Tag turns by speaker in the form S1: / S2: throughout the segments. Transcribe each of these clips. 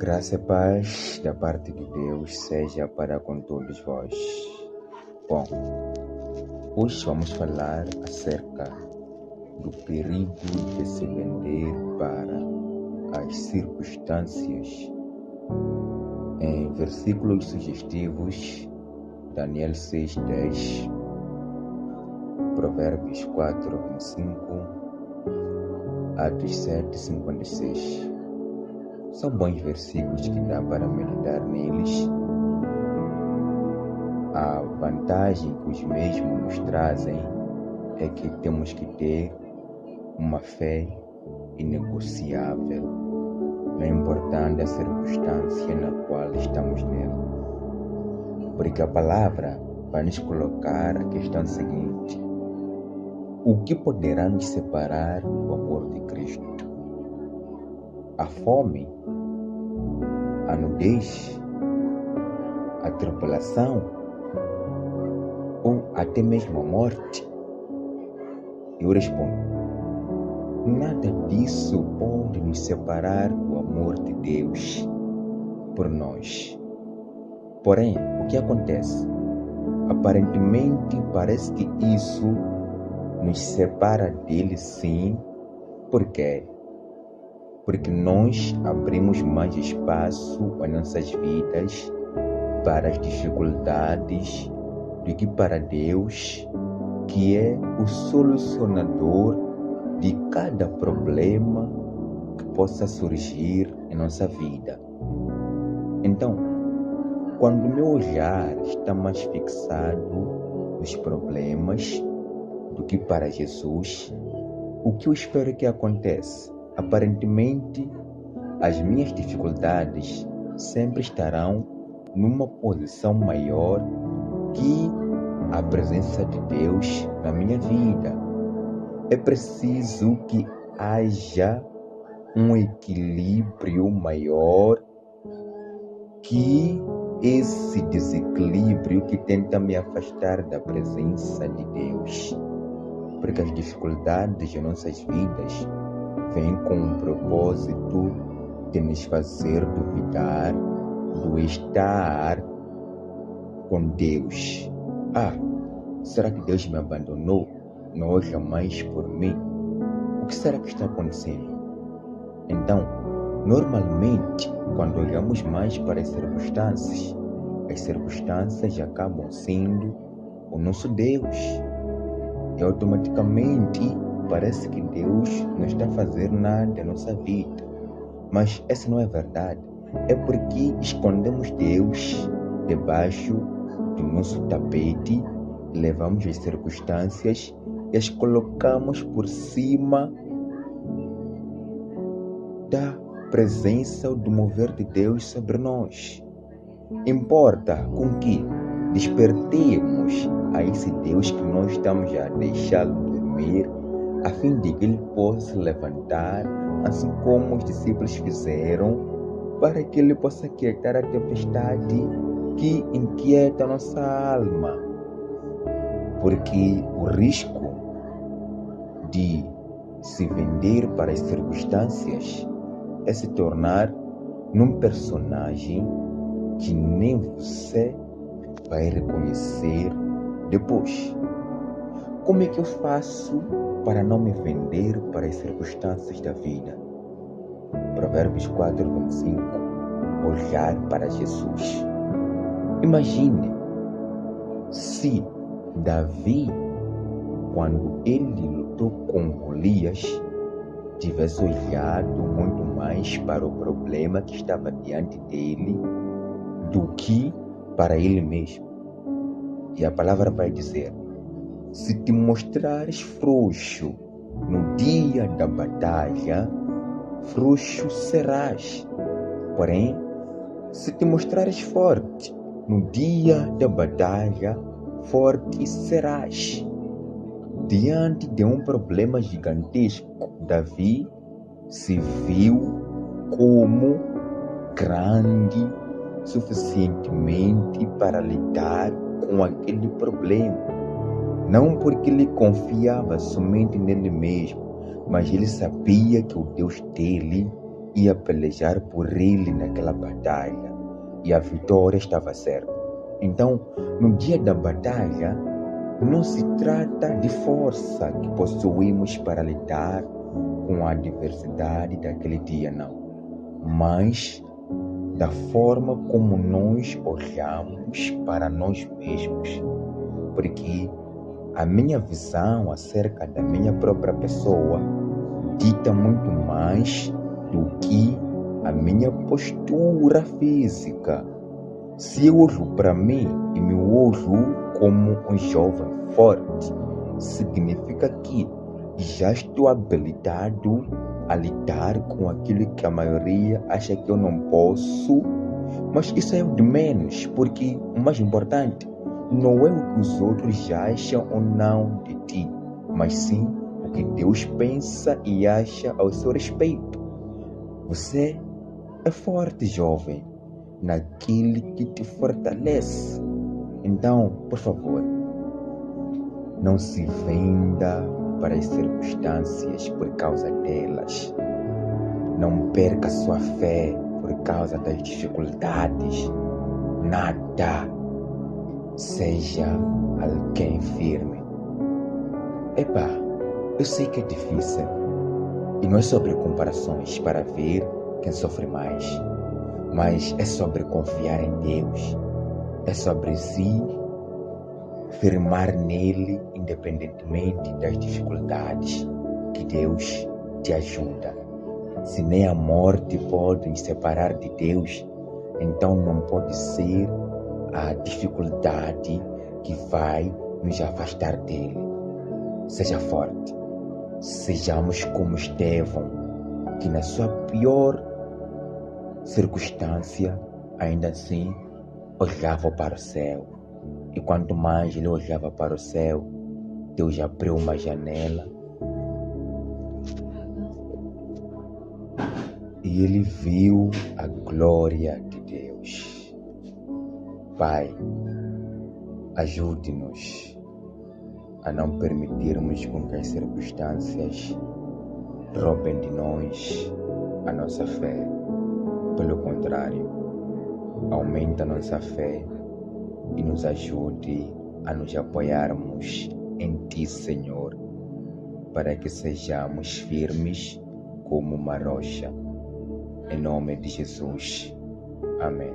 S1: Graça e paz da parte de Deus seja para com todos vós. Bom, hoje vamos falar acerca do perigo de se vender para as circunstâncias. Em versículos sugestivos, Daniel 6:10, Provérbios 4:25, Atos 7:56. São bons versículos que dá para meditar neles. A vantagem que os mesmos nos trazem é que temos que ter uma fé inegociável, não importando a circunstância na qual estamos nela. Porque a palavra vai nos colocar a questão seguinte: o que poderá nos separar do amor de Cristo? A fome, a nudez, a tribulação ou até mesmo a morte? Eu respondo: nada disso pode nos separar do amor de Deus por nós. Porém, o que acontece? Aparentemente parece que isso nos separa dele, sim. Por quê? Porque nós abrimos mais espaço em nossas vidas para as dificuldades do que para Deus, que é o solucionador de cada problema que possa surgir em nossa vida. Então, quando meu olhar está mais fixado nos problemas do que para Jesus, o que eu espero que aconteça? Aparentemente, as minhas dificuldades sempre estarão numa posição maior que a presença de Deus na minha vida. É preciso que haja um equilíbrio maior que esse desequilíbrio que tenta me afastar da presença de Deus. Porque as dificuldades de nossas vidas vem com o propósito de nos fazer duvidar do estar com Deus. Será que Deus me abandonou? Não olha mais por mim? O que será que está acontecendo? Então, normalmente, quando olhamos mais para as circunstâncias acabam sendo o nosso Deus. E automaticamente parece que Deus não está fazendo nada em nossa vida. Mas essa não é verdade. É porque escondemos Deus debaixo do nosso tapete, levamos as circunstâncias e as colocamos por cima da presença ou do mover de Deus sobre nós. Importa com que despertemos a esse Deus que nós estamos a deixá-lo dormir, a fim de que ele possa se levantar, assim como os discípulos fizeram, para que ele possa quietar a tempestade que inquieta a nossa alma. Porque o risco de se vender para as circunstâncias é se tornar num personagem que nem você vai reconhecer depois. Como é que eu faço para não me vender para as circunstâncias da vida? Provérbios 4:25. Olhar para Jesus. Imagine se Davi, quando ele lutou com Golias, tivesse olhado muito mais para o problema que estava diante dele do que para ele mesmo. E a palavra vai dizer: se te mostrares frouxo no dia da batalha, frouxo serás. Porém, se te mostrares forte no dia da batalha, forte serás. Diante de um problema gigantesco, Davi se viu como grande suficientemente para lidar com aquele problema. Não porque ele confiava somente nele mesmo, mas ele sabia que o Deus dele ia pelejar por ele naquela batalha e a vitória estava certa. Então, no dia da batalha, não se trata de força que possuímos para lidar com a adversidade daquele dia, não. Mas da forma como nós olhamos para nós mesmos. Porque a minha visão acerca da minha própria pessoa dita muito mais do que a minha postura física. Se eu olho para mim e me olho como um jovem forte, significa que já estou habilitado a lidar com aquilo que a maioria acha que eu não posso, mas isso é o de menos, porque o mais importante não é o que os outros acham ou não de ti, mas sim o que Deus pensa e acha ao seu respeito. Você é forte, jovem, naquele que te fortalece. Então, por favor, não se venda para as circunstâncias por causa delas. Não perca sua fé por causa das dificuldades. Nada. Seja alguém firme. Epá, eu sei que é difícil. E não é sobre comparações para ver quem sofre mais. Mas é sobre confiar em Deus. É sobre se firmar nele independentemente das dificuldades, que Deus te ajuda. Se nem a morte pode nos separar de Deus, então não pode ser a dificuldade que vai nos afastar dele. Seja forte. Sejamos como Estevão, que na sua pior circunstância, ainda assim, olhava para o céu. E quanto mais ele olhava para o céu, Deus abriu uma janela e ele viu a glória de Deus. Pai, ajude-nos a não permitirmos com que as circunstâncias roubem de nós a nossa fé. Pelo contrário, aumenta nossa fé e nos ajude a nos apoiarmos em Ti, Senhor, para que sejamos firmes como uma rocha. Em nome de Jesus. Amém.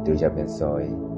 S1: Deus abençoe.